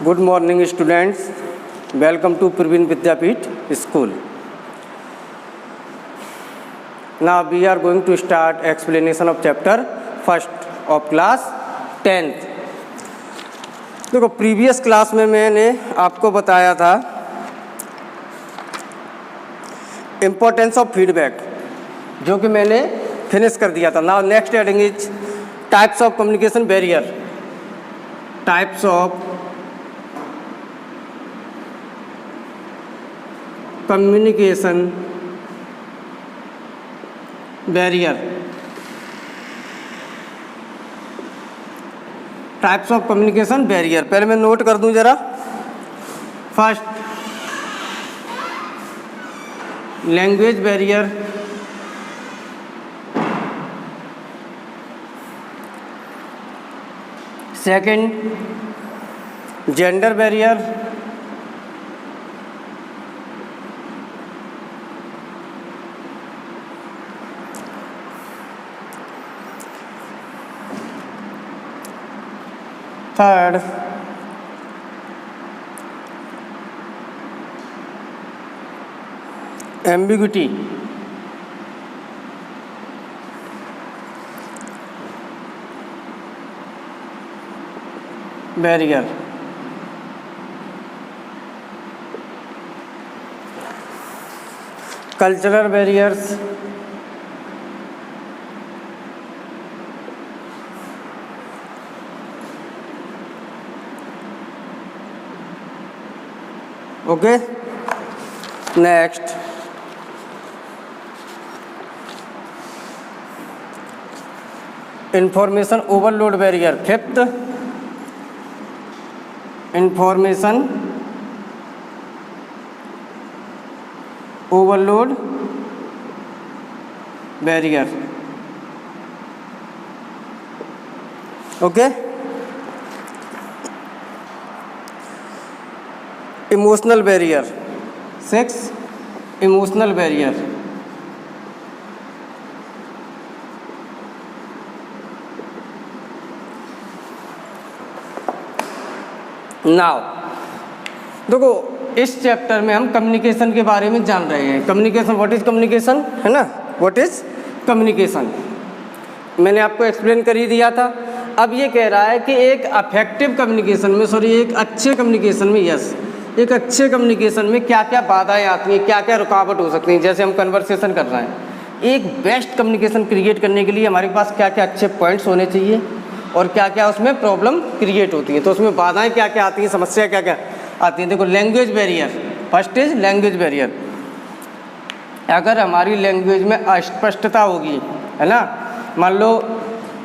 Good morning, students. Welcome to Praveen Vidyapeeth School. Now we are going to start explanation of chapter first of class 10th. देखो previous class में मैंने आपको बताया था importance of feedback, जो कि मैंने फिनिश कर दिया था. Now next heading is types of communication barrier. Types of communication barrier. Types of communication barrier पहले मैं नोट कर दूं जरा. First, language barrier. Second, gender barrier. Third, ambiguity. Barrier. Cultural barriers. Okay. Next, information overload barrier. Fifth, information overload barrier. Okay. Emotional barrier. Six, emotional barrier. Now देखो इस chapter में हम communication के बारे में जान रहे हैं. कम्युनिकेशन, व्हाट इज कम्युनिकेशन, है ना. व्हाट इज कम्युनिकेशन मैंने आपको एक्सप्लेन कर ही दिया था. अब ये कह रहा है कि एक अफेक्टिव कम्युनिकेशन में, एक अच्छे कम्युनिकेशन में, एक अच्छे कम्युनिकेशन में क्या क्या बाधाएं आती हैं, क्या क्या रुकावट हो सकती हैं. जैसे हम कन्वर्सेशन कर रहे हैं, एक बेस्ट कम्युनिकेशन क्रिएट करने के लिए हमारे पास क्या क्या अच्छे पॉइंट्स होने चाहिए और क्या क्या उसमें प्रॉब्लम क्रिएट होती हैं. तो उसमें बाधाएं क्या क्या आती हैं, समस्या क्या क्या आती हैं. देखो language barrier. First is language barrier. अगर हमारी लैंग्वेज में अस्पष्टता होगी, है ना. मान लो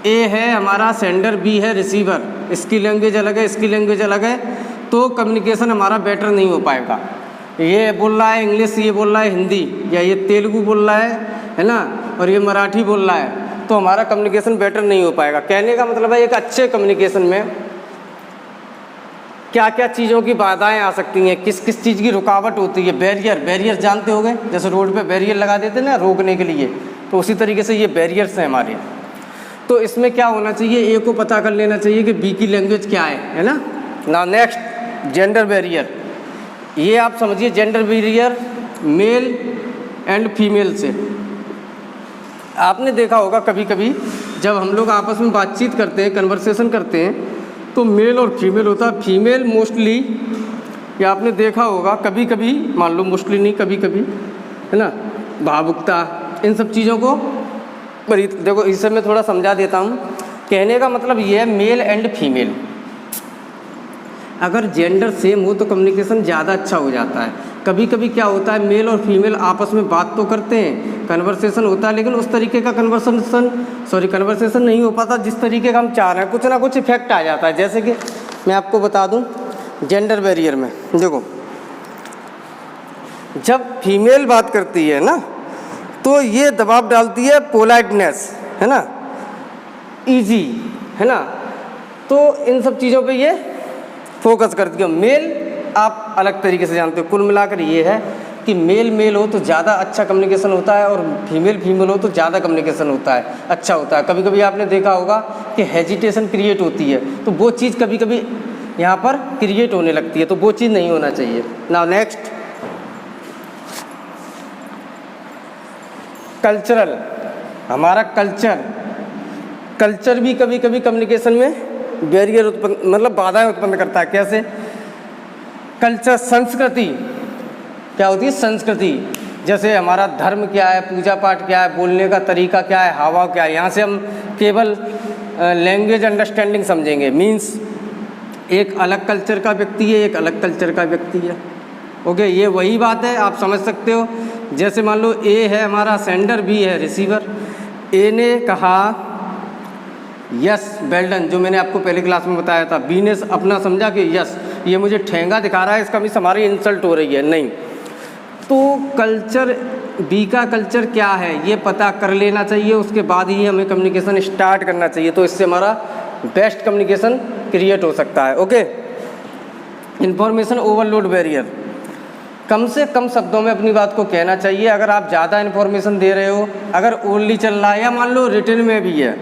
ए है हमारा सेंडर, बी है रिसीवर, इसकी लैंग्वेज अलग है, इसकी लैंग्वेज अलग है, तो कम्युनिकेशन हमारा बेटर नहीं हो पाएगा. ये बोल रहा है इंग्लिश, ये बोल रहा है हिंदी, या ये तेलुगु बोल रहा है ना, और ये मराठी बोल रहा है, तो हमारा कम्युनिकेशन बेटर नहीं हो पाएगा. कहने का मतलब है एक अच्छे कम्युनिकेशन में क्या क्या चीज़ों की बाधाएं आ सकती हैं, किस किस चीज़ की रुकावट होती है. बैरियर जानते होंगे, जैसे रोड पे बैरियर लगा देते हैं ना रोकने के लिए, तो उसी तरीके से ये बैरियर्स हैं हमारे. तो इसमें क्या होना चाहिए, ए को पता कर लेना चाहिए कि बी की लैंग्वेज क्या है ना. Now next, gender barrier. ये आप समझिए gender barrier male and female से. आपने देखा होगा कभी कभी जब हम लोग आपस में बातचीत करते हैं, कन्वर्सेशन करते हैं, तो मेल और फीमेल होता है. फीमेल मोस्टली, ये आपने देखा होगा कभी कभी, मान लो मोस्टली नहीं, कभी कभी, है ना, भावुकता, इन सब चीज़ों को देखो इसे मैं थोड़ा समझा देता हूँ. कहने का मतलब ये है मेल एंड फीमेल, अगर जेंडर सेम हो तो कम्युनिकेशन ज़्यादा अच्छा हो जाता है. कभी कभी क्या होता है, मेल और फीमेल आपस में बात तो करते हैं, कन्वर्सेशन होता है, लेकिन उस तरीके का कन्वर्सेशन नहीं हो पाता जिस तरीके का हम चाह रहे हैं. कुछ ना कुछ इफेक्ट आ जाता है. जैसे कि मैं आपको बता दूं, जेंडर बैरियर में देखो, जब फीमेल बात करती है ना, तो ये दबाव डालती है पोलाइटनेस, है ना, इजी, है ना. तो इन सब चीज़ों पे ये फोकस करती है. मेल आप अलग तरीके से जानते हो. कुल मिलाकर ये है कि मेल हो तो ज़्यादा अच्छा कम्युनिकेशन होता है, और फीमेल हो तो ज़्यादा कम्युनिकेशन होता है, अच्छा होता है. कभी कभी आपने देखा होगा कि हेजिटेशन क्रिएट होती है, तो वो चीज़ कभी कभी यहाँ पर क्रिएट होने लगती है, तो वो चीज़ नहीं होना चाहिए। Now next, cultural. हमारा कल्चर भी कभी कभी कम्युनिकेशन में बैरियर उत्पन्न मतलब बाधाएं उत्पन्न करता है। कैसे? कल्चर, संस्कृति क्या होती है? संस्कृति, जैसे हमारा धर्म क्या है, पूजा पाठ क्या है, बोलने का तरीका क्या है, हाव भाव क्या है। यहाँ से हम केवल लैंग्वेज अंडरस्टैंडिंग समझेंगे। मीन्स एक अलग कल्चर का व्यक्ति है, एक अलग कल्चर का व्यक्ति है। ओके, ये वही बात है, आप समझ सकते हो। जैसे मान लो ए है हमारा सेंडर, बी है रिसीवर। ए ने कहा यस वेल डन, जो मैंने आपको पहले क्लास में बताया था। बी ने अपना समझा कि यस ये मुझे ठेंगा दिखा रहा है, इसका मीन्स हमारी इंसल्ट हो रही है, नहीं। तो कल्चर, बी का कल्चर क्या है ये पता कर लेना चाहिए, उसके बाद ही हमें कम्युनिकेशन स्टार्ट करना चाहिए। तो इससे हमारा बेस्ट कम्युनिकेशन क्रिएट हो सकता है। ओके, इंफॉर्मेशन ओवरलोड बैरियर, कम से कम शब्दों में अपनी बात को कहना चाहिए। अगर आप ज़्यादा इन्फॉर्मेशन दे रहे हो, अगर ओरली चल रहा है या मान लो रिटन में भी है,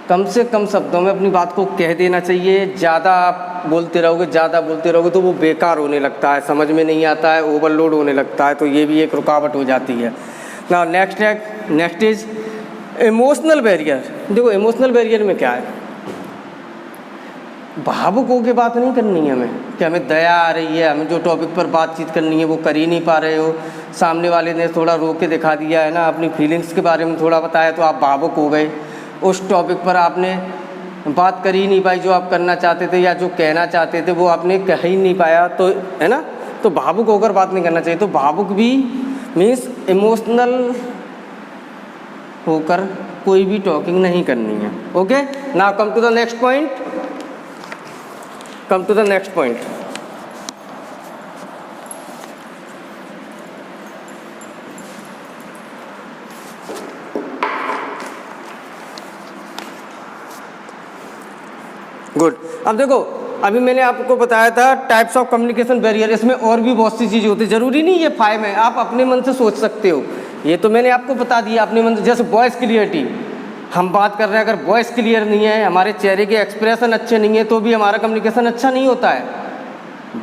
कम से कम शब्दों में अपनी बात को कह देना चाहिए। ज़्यादा आप बोलते रहोगे तो वो बेकार होने लगता है, समझ में नहीं आता है, ओवरलोड होने लगता है, तो ये भी एक रुकावट हो जाती है। Now next is emotional barrier. देखो इमोशनल बैरियर में क्या है, भावुक होकर बात नहीं करनी है हमें, कि हमें दया आ रही है, हमें जो टॉपिक पर बातचीत करनी है वो कर ही नहीं पा रहे हो, सामने वाले ने थोड़ा रोक के दिखा दिया है ना, अपनी फीलिंग्स के बारे में थोड़ा बताया तो आप भावुक हो गए, उस टॉपिक पर आपने बात कर ही नहीं पाई जो आप करना चाहते थे, या जो कहना चाहते थे वो आपने कह ही नहीं पाया, तो है ना, तो भावुक होकर बात नहीं करना चाहिए। तो भावुक भी मीन्स इमोशनल होकर कोई भी टॉकिंग नहीं करनी है। Okay, now come to the next point. Good. अब देखो, अभी मैंने आपको बताया था टाइप्स ऑफ कम्युनिकेशन बैरियर, इसमें और भी बहुत सी चीज़ें होती है, ज़रूरी नहीं ये 5 है, आप अपने मन से सोच सकते हो। ये तो मैंने आपको बता दिया अपने मन से। जैसे वॉइस क्लियरिटी, हम बात कर रहे हैं, अगर वॉइस क्लियर नहीं है, हमारे चेहरे के एक्सप्रेशन अच्छे नहीं है, तो भी हमारा कम्युनिकेशन अच्छा नहीं होता है।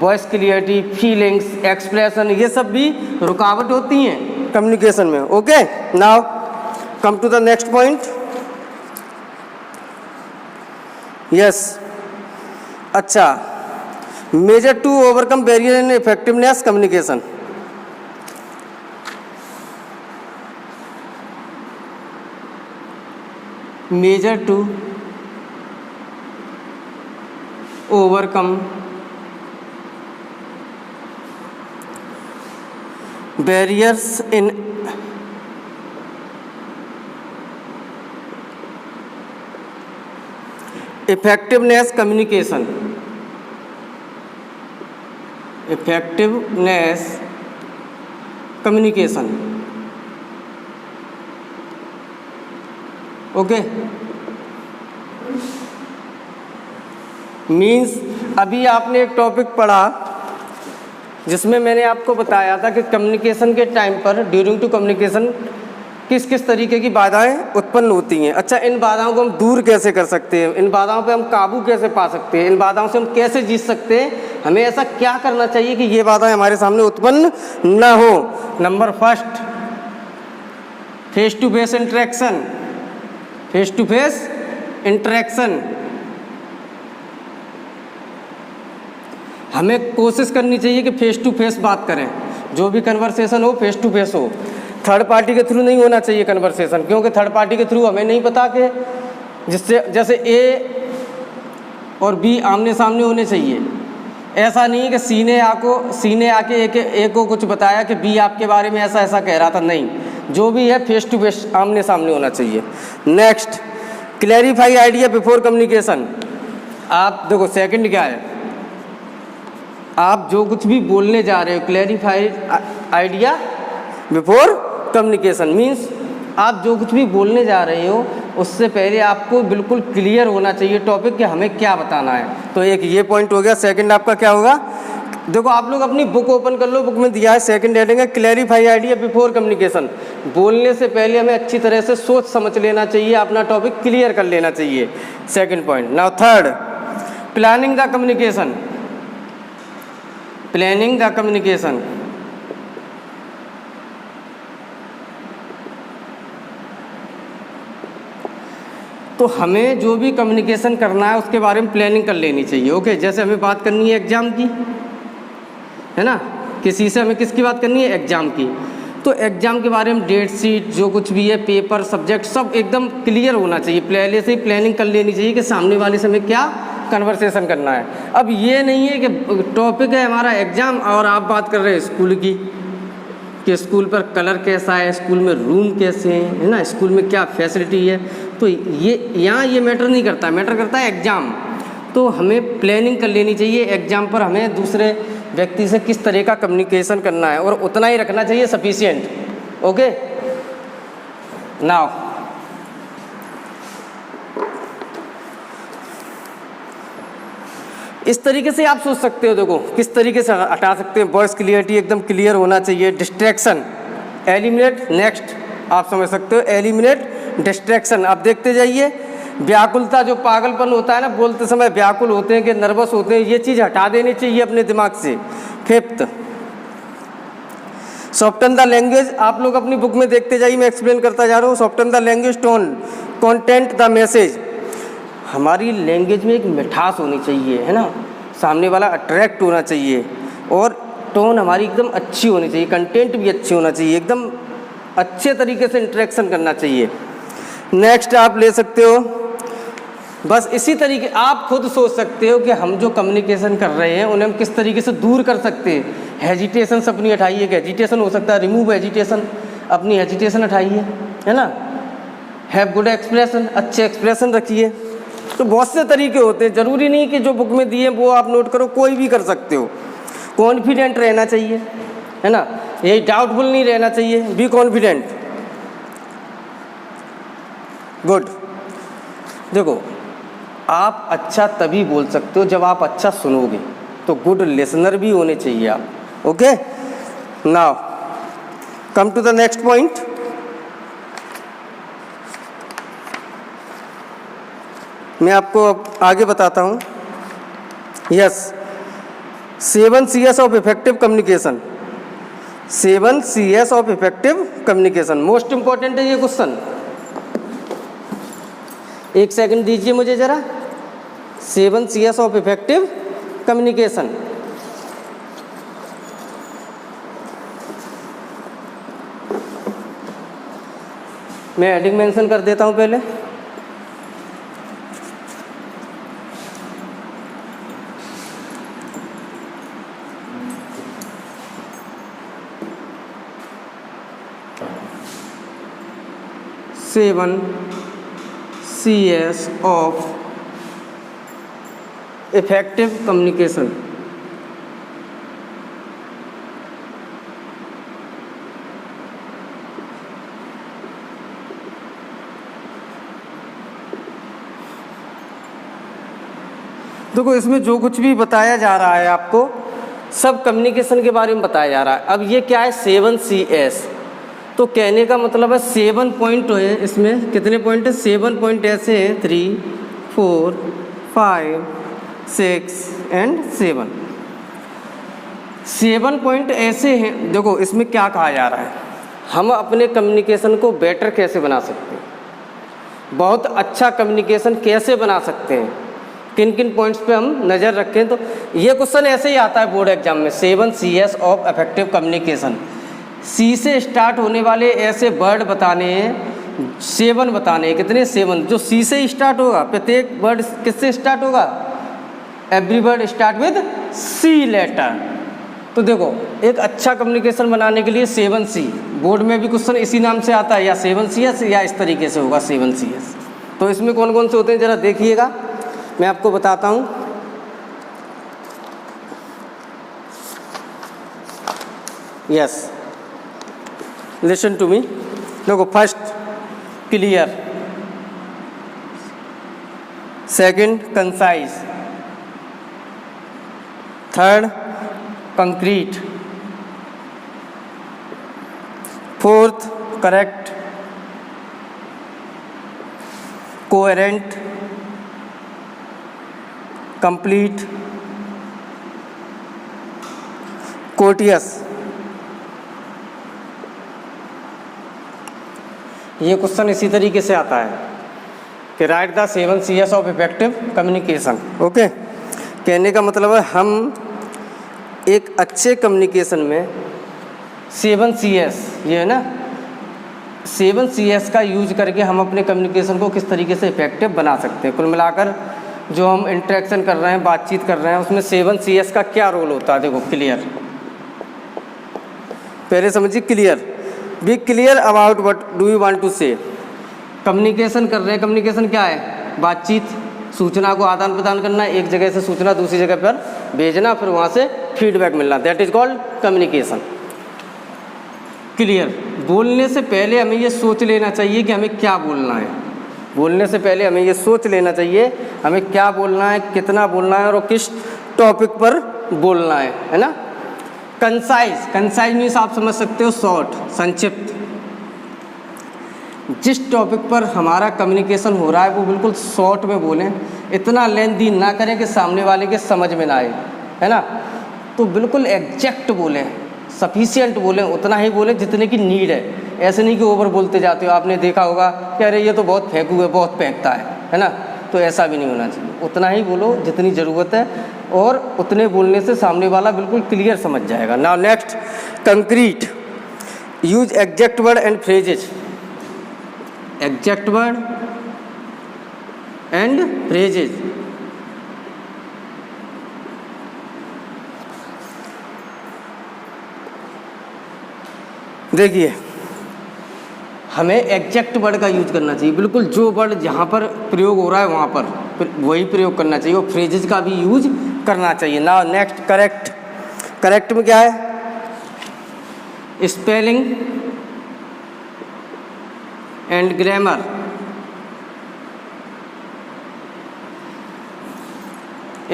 वॉइस क्लियरिटी, फीलिंग्स, एक्सप्रेशन, ये सब भी रुकावट होती हैं कम्युनिकेशन में। Okay, now come to the next point. Yes, अच्छा, major to overcome barrier in effectiveness communication. Major to overcome barriers in effectiveness communication. Okay, means अभी आपने एक टॉपिक पढ़ा जिसमें मैंने आपको बताया था कि कम्युनिकेशन के टाइम पर, ड्यूरिंग टू कम्युनिकेशन, किस किस तरीके की बाधाएं उत्पन्न होती हैं। अच्छा, इन बाधाओं को हम दूर कैसे कर सकते हैं, इन बाधाओं पे हम काबू कैसे पा सकते हैं, इन बाधाओं से हम कैसे जीत सकते हैं, हमें ऐसा क्या करना चाहिए कि ये बाधाएं हमारे सामने उत्पन्न ना हो। Number first, face to face interaction. हमें कोशिश करनी चाहिए कि फेस टू फेस बात करें, जो भी कन्वर्सेशन हो फेस टू फेस हो, थर्ड पार्टी के थ्रू नहीं होना चाहिए कन्वर्सेशन, क्योंकि थर्ड पार्टी के थ्रू हमें नहीं पता कि जिससे, जैसे ए और बी आमने सामने होने चाहिए, ऐसा नहीं कि सीने आके ए को कुछ बताया कि बी आपके बारे में ऐसा ऐसा कह रहा था, नहीं, जो भी है फेस टू फेस आमने सामने होना चाहिए। Next, clarify idea before communication. आप देखो, सेकंड क्या है, आप जो कुछ भी बोलने जा रहे हो, clarify idea before communication means आप जो कुछ भी बोलने जा रहे हो उससे पहले आपको बिल्कुल क्लियर होना चाहिए टॉपिक कि हमें क्या बताना है। तो एक ये पॉइंट हो गया। सेकंड आपका क्या होगा, देखो आप लोग अपनी बुक ओपन कर लो, बुक में दिया है सेकंड हेडिंग है क्लैरिफाई आइडिया बिफोर कम्युनिकेशन। बोलने से पहले हमें अच्छी तरह से सोच समझ लेना चाहिए, अपना टॉपिक क्लियर कर लेना चाहिए, second point. Now third, planning the communication, planning the communication. तो हमें जो भी कम्युनिकेशन करना है उसके बारे में प्लानिंग कर लेनी चाहिए। ओके, जैसे हमें बात करनी है एग्ज़ाम की, है ना, किसी से हमें किसकी बात करनी है, एग्ज़ाम की। तो एग्ज़ाम के बारे में डेट शीट जो कुछ भी है, पेपर, सब्जेक्ट, सब एकदम क्लियर होना चाहिए। पहले से ही प्लानिंग कर लेनी चाहिए कि सामने वाले से हमें क्या कन्वर्सेशन करना है। अब ये नहीं है कि टॉपिक है हमारा एग्ज़ाम और आप बात कर रहे हैं स्कूल की, कि स्कूल पर कलर कैसा है, स्कूल में रूम कैसे हैं, है ना, स्कूल में क्या फैसिलिटी है। तो ये यहाँ ये मैटर नहीं करता, मैटर करता है एग्ज़ाम। तो हमें प्लानिंग कर लेनी चाहिए एग्ज़ाम पर हमें दूसरे व्यक्ति से किस तरह का कम्युनिकेशन करना है, और उतना ही रखना चाहिए सफिशिएंट। ओके, नाउ इस तरीके से आप सोच सकते हो। देखो किस तरीके से हटा सकते हैं। वॉइस क्लियरिटी एकदम क्लियर होना चाहिए। डिस्ट्रैक्शन एलिमिनेट, नेक्स्ट आप समझ सकते हो, एलिमिनेट डिस्ट्रैक्शन। आप देखते जाइए, व्याकुलता, जो पागलपन होता है ना, बोलते समय व्याकुल होते हैं कि नर्वस होते हैं, ये चीज़ हटा देनी चाहिए अपने दिमाग से। Fifth, soften the language. आप लोग अपनी बुक में देखते जाइए, मैं एक्सप्लेन करता जा रहा हूँ। Soften the language, tone, content, the message. हमारी लैंग्वेज में एक मिठास होनी चाहिए, है ना, सामने वाला अट्रैक्ट होना चाहिए, और टोन हमारी एकदम अच्छी होनी चाहिए, कंटेंट भी अच्छी होना चाहिए, एकदम अच्छे तरीके से इंटरेक्शन करना चाहिए। नेक्स्ट आप ले सकते हो, बस इसी तरीके आप खुद सोच सकते हो कि हम जो कम्युनिकेशन कर रहे हैं उन्हें हम किस तरीके से दूर कर सकते हैं। हेजिटेशन अपनी हटाइए, हेजिटेशन हो सकता है, रिमूव हेजिटेशन, अपनी हेजिटेशन हटाइए, है ना। हैव गुड एक्सप्रेशन, अच्छे एक्सप्रेशन रखिए। तो बहुत से तरीके होते हैं, ज़रूरी नहीं कि जो बुक में दिए वो आप नोट करो, कोई भी कर सकते हो। कॉन्फिडेंट रहना चाहिए, है ना, यही डाउटफुल नहीं रहना चाहिए, बी कॉन्फिडेंट। गुड। देखो आप अच्छा तभी बोल सकते हो जब आप अच्छा सुनोगे, तो गुड लिसनर भी होने चाहिए आप। Okay, now come to the next point. मैं आपको अब आगे बताता हूँ। Yes, 7 CS of effective communication. 7 CS of effective communication most important है ये क्वेश्चन। एक सेकंड दीजिए मुझे ज़रा। 7 CS ऑफ इफेक्टिव कम्युनिकेशन। मैं हेडिंग मेंशन कर देता हूँ पहले। Seven CS of effective communication. देखो इसमें जो कुछ भी बताया जा रहा है आपको, सब कम्युनिकेशन के बारे में बताया जा रहा है। अब ये क्या है, 7 CS, तो कहने का मतलब है 7 पॉइंट है। इसमें कितने पॉइंट है, 7 पॉइंट ऐसे हैं, 3, 4, 5, 6 एंड 7। 7 पॉइंट ऐसे हैं। देखो इसमें क्या कहा जा रहा है, हम अपने कम्युनिकेशन को बेटर कैसे बना सकते हैं, बहुत अच्छा कम्युनिकेशन कैसे बना सकते हैं, किन किन पॉइंट्स पे हम नज़र रखें। तो ये क्वेश्चन ऐसे ही आता है बोर्ड एग्जाम में, 7 CS ऑफ इफेक्टिव कम्युनिकेशन। सी से स्टार्ट होने वाले ऐसे वर्ड बताने हैं, 7 बताने हैं। कितने, 7। जो सी से स्टार्ट होगा, प्रत्येक वर्ड किससे स्टार्ट होगा, every word start with C letter. तो देखो एक अच्छा कम्युनिकेशन बनाने के लिए 7C, बोर्ड में भी क्वेश्चन इसी नाम से आता है, या 7CS या इस तरीके से होगा 7CS। तो इसमें कौन कौन से होते हैं ज़रा देखिएगा, मैं आपको बताता हूँ। Yes, listen to me. देखो first clear, second concise, third concrete, fourth correct, coherent, complete, courteous. ये क्वेश्चन इसी तरीके से आता है कि write the 7 Cs of effective communication. Okay, कहने का मतलब है हम एक अच्छे कम्युनिकेशन में 7 Cs, ये है ना, 7 Cs का यूज करके हम अपने कम्युनिकेशन को किस तरीके से इफेक्टिव बना सकते हैं। कुल मिलाकर जो हम इंटरेक्शन कर रहे हैं, बातचीत कर रहे हैं, उसमें 7 Cs का क्या रोल होता है। देखो, क्लियर, पहले समझिए clear, be clear about what do you want to say. Communication कर रहे हैं, कम्युनिकेशन क्या है? बातचीत, सूचना को आदान प्रदान करना, एक जगह से सूचना दूसरी जगह पर भेजना, फिर वहाँ से फीडबैक मिलना, that is called communication. Clear, बोलने से पहले हमें ये सोच लेना चाहिए कि हमें क्या बोलना है। बोलने से पहले हमें ये सोच लेना चाहिए हमें क्या बोलना है, कितना बोलना है और किस टॉपिक पर बोलना है ना। कंसाइज, कंसाइज मीन्स आप समझ सकते हो शॉर्ट, संक्षिप्त। जिस टॉपिक पर हमारा कम्युनिकेशन हो रहा है वो बिल्कुल शॉर्ट में बोलें, इतना लेंथी ना करें कि सामने वाले के समझ में ना आए, है ना। तो बिल्कुल एग्जैक्ट बोलें, सफिशिएंट बोलें, उतना ही बोलें जितने की नीड है। ऐसे नहीं कि ओवर बोलते जाते हो। आपने देखा होगा कि अरे ये तो बहुत फेंकू है, बहुत फेंकता है ना। तो ऐसा भी नहीं होना चाहिए, उतना ही बोलो जितनी ज़रूरत है, और उतने बोलने से सामने वाला बिल्कुल क्लियर समझ जाएगा। Now next, concrete, use exact word and phrases. Exact word and phrases. देखिए, हमें एग्जैक्ट वर्ड का यूज करना चाहिए, बिल्कुल जो वर्ड जहाँ पर प्रयोग हो रहा है वहाँ पर वही प्रयोग करना चाहिए, और फ्रेजेस का भी यूज करना चाहिए। Now next, correct. करेक्ट में क्या है? Spelling and grammar.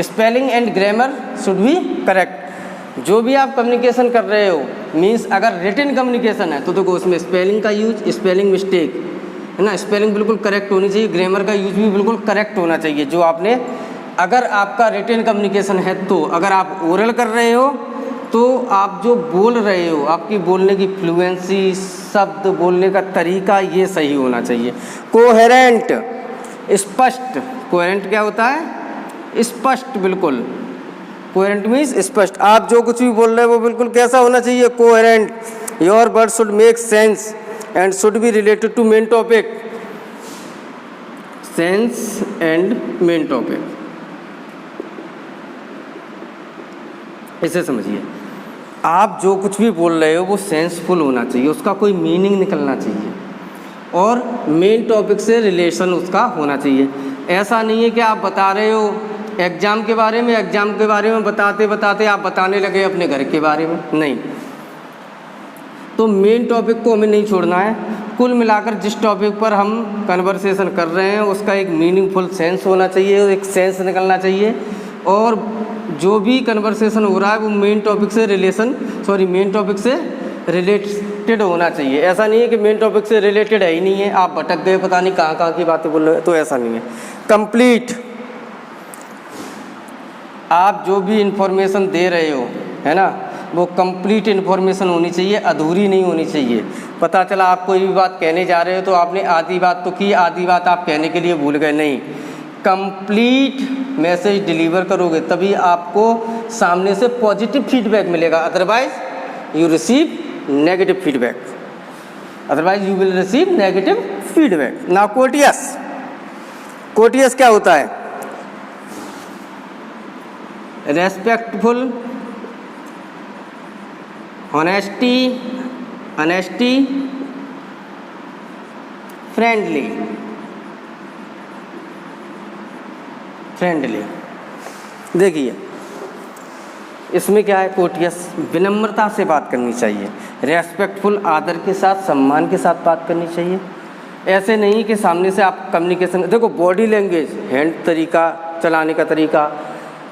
Spelling and grammar should be correct. जो भी आप कम्युनिकेशन कर रहे हो, मीन्स अगर रिटन कम्युनिकेशन है तो देखो उसमें स्पेलिंग का यूज, स्पेलिंग मिस्टेक है ना, स्पेलिंग बिल्कुल करेक्ट होनी चाहिए, ग्रामर का यूज भी बिल्कुल करेक्ट होना चाहिए जो आपने, अगर आपका रिटन कम्युनिकेशन है तो। अगर आप ओरल कर रहे हो तो आप जो बोल रहे हो, आपकी बोलने की फ्लुएंसी, शब्द बोलने का तरीका, ये सही होना चाहिए। कोहेरेंट, स्पष्ट। कोहेरेंट क्या होता है? स्पष्ट, बिल्कुल। कोहेरेंट मीन्स स्पष्ट। आप जो कुछ भी बोल रहे हो वो बिल्कुल कैसा होना चाहिए? Coherent. Your word should make sense and should be related to main topic. Sense and main topic, इसे समझिए। आप जो कुछ भी बोल रहे हो वो सेंसफुल होना चाहिए, उसका कोई मीनिंग निकलना चाहिए, और मेन टॉपिक से रिलेशन उसका होना चाहिए। ऐसा नहीं है कि आप बता रहे हो एग्ज़ाम के बारे में, एग्ज़ाम के बारे में बताते बताते आप बताने लगे अपने घर के बारे में, नहीं। तो मेन टॉपिक को हमें नहीं छोड़ना है। कुल मिलाकर जिस टॉपिक पर हम कन्वर्सेशन कर रहे हैं उसका एक मीनिंगफुल सेंस होना चाहिए, एक सेंस निकलना चाहिए, और जो भी कन्वर्सेशन हो रहा है वो मेन टॉपिक से रिलेटेड होना चाहिए। ऐसा नहीं है कि मेन टॉपिक से रिलेटेड है ही नहीं है, आप भटक गए, पता नहीं कहाँ कहाँ की बातें बोल रहे हो, तो ऐसा नहीं है। कंप्लीट, आप जो भी इंफॉर्मेशन दे रहे हो, है ना, वो कंप्लीट इन्फॉर्मेशन होनी चाहिए, अधूरी नहीं होनी चाहिए। पता चला आप कोई भी बात कहने जा रहे हो तो आपने आधी बात तो की, आधी बात आप कहने के लिए भूल गए, नहीं। कंप्लीट मैसेज डिलीवर करोगे तभी आपको सामने से पॉजिटिव फीडबैक मिलेगा, otherwise you receive negative feedback, otherwise you will receive negative feedback. Now courteous, courteous क्या होता है? Respectful, honesty, friendly. देखिए इसमें क्या है? कोर्टियस, विनम्रता से बात करनी चाहिए, रेस्पेक्टफुल, आदर के साथ, सम्मान के साथ बात करनी चाहिए। ऐसे नहीं कि सामने से आप कम्युनिकेशन, देखो बॉडी लैंग्वेज, हैंड तरीका, चलाने का तरीका,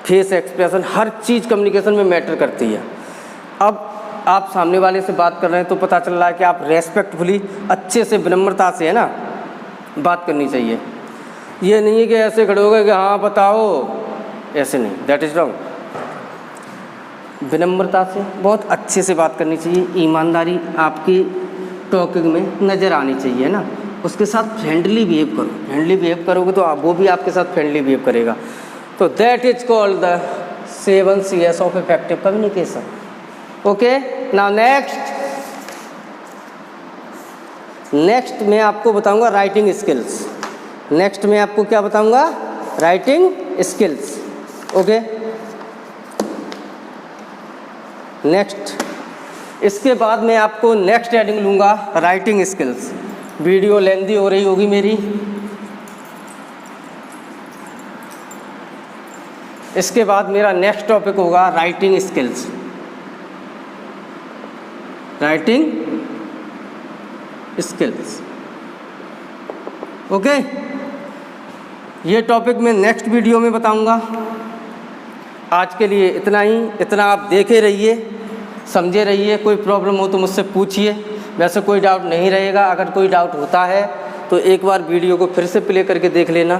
फेस एक्सप्रेशन, हर चीज़ कम्युनिकेशन में मैटर करती है। अब आप सामने वाले से बात कर रहे हैं तो पता चल रहा है कि आप रेस्पेक्टफुली, अच्छे से, विनम्रता से, है ना, बात करनी चाहिए। ये नहीं है कि ऐसे खड़े हो गए कि हाँ बताओ, ऐसे नहीं, दैट इज़ रॉन्ग। विनम्रता से बहुत अच्छे से बात करनी चाहिए, ईमानदारी आपकी टॉकिंग में नज़र आनी चाहिए ना। उसके साथ फ्रेंडली बिहेव करो, फ्रेंडली बिहेव करोगे तो वो भी आपके साथ फ्रेंडली बिहेव करेगा। तो that is called the 7 Cs of effective communication. Okay, now next मैं आपको बताऊंगा राइटिंग स्किल्स। नेक्स्ट मैं आपको क्या बताऊंगा? Writing skills. ओके, नेक्स्ट इसके बाद मैं आपको नेक्स्ट हेडिंग लूँगा राइटिंग स्किल्स। वीडियो लेंदी हो रही होगी मेरी, इसके बाद मेरा नेक्स्ट टॉपिक होगा writing skills. Writing skills. Okay, ये टॉपिक मैं नेक्स्ट वीडियो में बताऊंगा। आज के लिए इतना ही, इतना आप देखे रहिए, समझे रहिए। कोई प्रॉब्लम हो तो मुझसे पूछिए, वैसे कोई डाउट नहीं रहेगा। अगर कोई डाउट होता है तो एक बार वीडियो को फिर से प्ले करके देख लेना,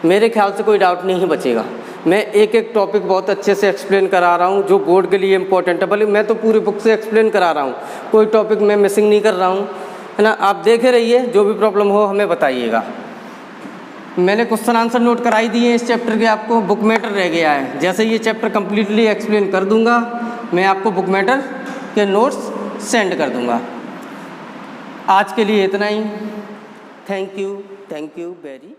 मेरे ख्याल से कोई डाउट नहीं बचेगा। मैं एक एक टॉपिक बहुत अच्छे से एक्सप्लेन करा रहा हूँ जो बोर्ड के लिए इम्पोर्टेंट है। भले मैं तो पूरी बुक से एक्सप्लेन करा रहा हूँ, कोई टॉपिक मैं मिसिंग नहीं कर रहा हूँ, है ना। आप देखे रहिए, जो भी प्रॉब्लम हो हमें बताइएगा। मैंने क्वेश्चन आंसर नोट कराई दिए इस चैप्टर के, आपको बुक मैटर रह गया है। जैसे ये चैप्टर कम्प्लीटली एक्सप्लेन कर दूंगा, मैं आपको बुक मैटर के नोट्स सेंड कर दूंगा। आज के लिए इतना ही। Thank you very